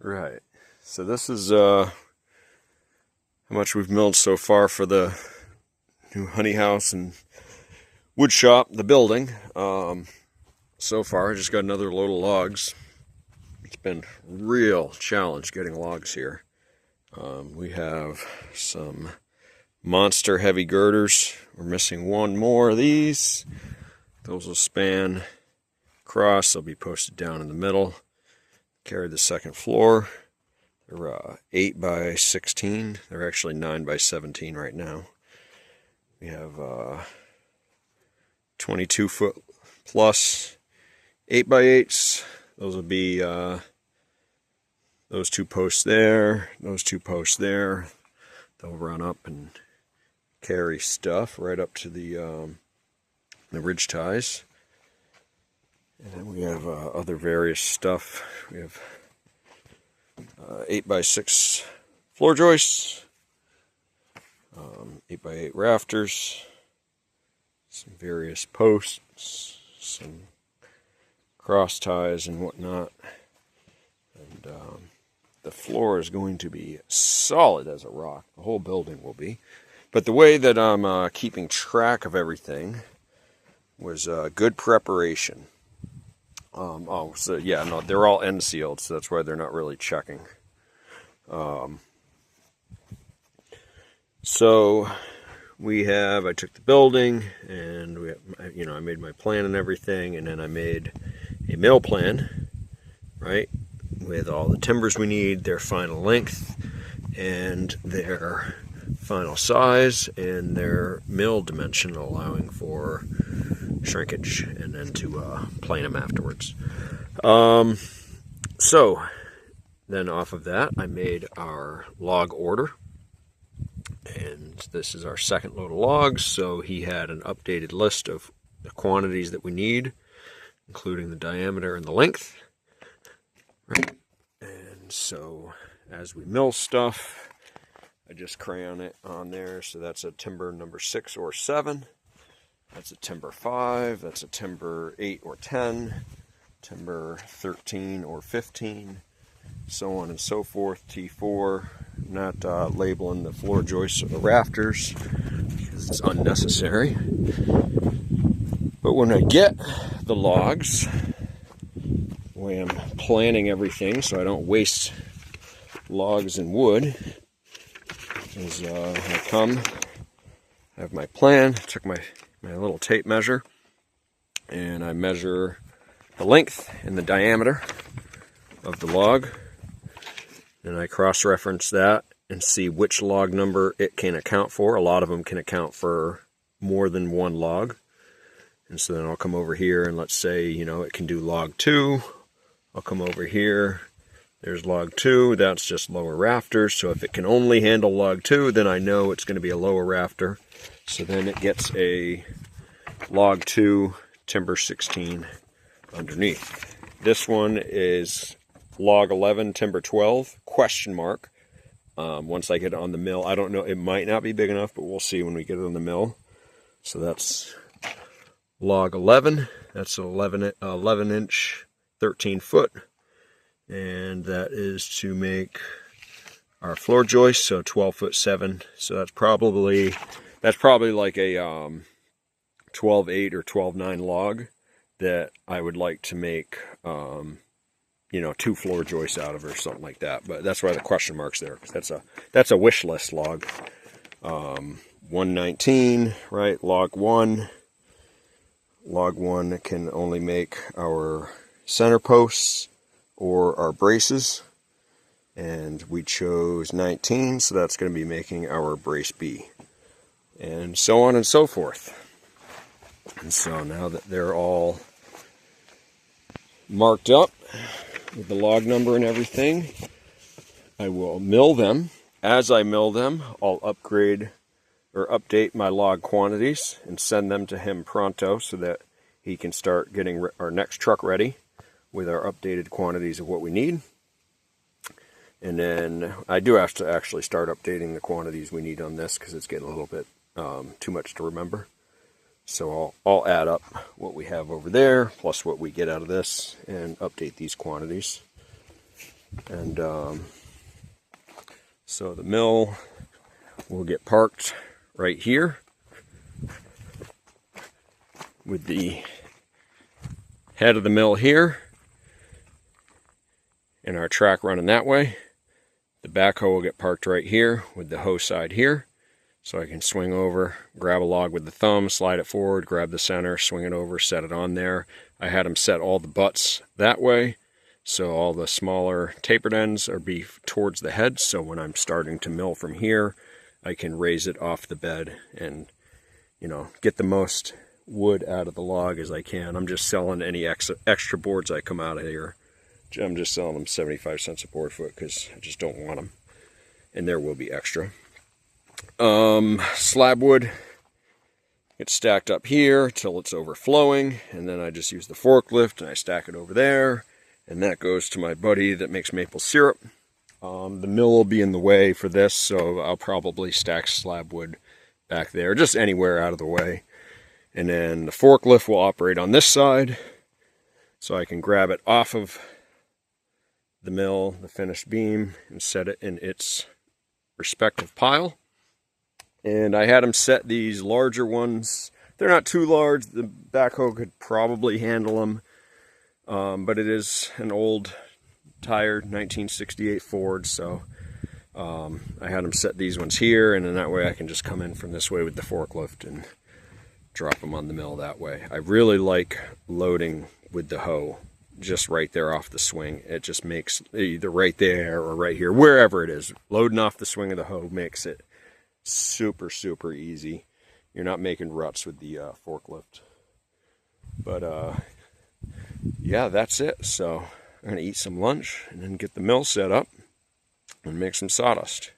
Right. So this is how much we've milled so far for the new honey house and wood shop, the building. So far, I just got another load of logs. It's been a real challenge getting logs here. We have some monster heavy girders. We're missing one more of these. Those will span across. They'll be posted down in the middle. Carry the second floor. They're 8 by 16. They're actually 9 by 17 right now. We have 22 foot plus 8 by 8s. Those will be those two posts there, those two posts there. They'll run up and carry stuff right up to the ridge ties. And then we have other various stuff. We have 8 by 6 floor joists, 8 by 8 rafters, some various posts, some cross ties and whatnot. And the floor is going to be solid as a rock. The whole building will be. But the way that I'm keeping track of everything was good preparation. So yeah, no, they're all end sealed, so that's why they're not really checking. So I took the building, and I made my plan and everything, and then I made a mill plan, right, with all the timbers we need, their final length, and their final size, and their mill dimension, allowing for shrinkage, and then to plane them afterwards. So then off of that, I made our log order, and this is our second load of logs. So he had an updated list of the quantities that we need, including the diameter and the length. Right. And so as we mill stuff, I just crayon it on there. So that's a timber number 6 or 7. That's a timber 5, that's a timber 8 or 10, timber 13 or 15, so on and so forth. T4, not labeling the floor joists or the rafters because it's unnecessary. But when I get the logs, the way I'm planning everything so I don't waste logs and wood is I have my plan, took my little tape measure, and I measure the length and the diameter of the log, and I cross-reference that and see which log number it can account for. A lot of them can account for more than one log, and so then I'll come over here and let's say, it can do log 2. I'll come over here, there's log 2, that's just lower rafters, so if it can only handle log 2, then I know it's going to be a lower rafter. So then it gets a log 2 timber 16 underneath. This one is log 11 timber 12 ? Once I get it on the mill, I don't know, it might not be big enough, but we'll see when we get it on the mill. So that's log 11. That's 11 inch 13 foot, and that is to make our floor joist, so 12 foot 7. So that's probably like a 12.8 or 12.9 log that I would like to make 2 floor joists out of, or something like that. But that's why the question mark's there, because that's a wish list log. 119, right? Log 1. Log 1 can only make our center posts or our braces, and we chose 19, so that's going to be making our brace B, and so on and so forth. And so now that they're all marked up with the log number and everything, I will mill them. As I mill them, I'll upgrade or update my log quantities and send them to him pronto so that he can start getting our next truck ready with our updated quantities of what we need. And then I do have to actually start updating the quantities we need on this because it's getting a little bit too much to remember. So I'll add up what we have over there plus what we get out of this and update these quantities. And so the mill will get parked right here with the head of the mill here and our track running that way. The backhoe will get parked right here with the hoe side here, so I can swing over, grab a log with the thumb, slide it forward, grab the center, swing it over, set it on there. I had them set all the butts that way, so all the smaller tapered ends are be towards the head, so when I'm starting to mill from here, I can raise it off the bed and, you know, get the most wood out of the log as I can. I'm just selling any extra boards I come out of here. I'm just selling them 75 cents a board foot because I just don't want them. And there will be extra. Slab wood gets stacked up here till it's overflowing, and then I just use the forklift and I stack it over there, and that goes to my buddy that makes maple syrup. The mill will be in the way for this, so I'll probably stack slab wood back there, just anywhere out of the way. And then the forklift will operate on this side, so I can grab it off of the mill, the finished beam, and set it in its respective pile. And I had them set these larger ones. They're not too large. The backhoe could probably handle them, but it is an old, tired 1968 Ford, so I had them set these ones here, and then that way I can just come in from this way with the forklift and drop them on the mill that way. I really like loading with the hoe just right there off the swing. It just makes, either right there or right here, wherever it is, loading off the swing of the hoe makes it super, super easy. You're not making ruts with the forklift. But yeah, that's it. So I'm gonna eat some lunch and then get the mill set up and make some sawdust.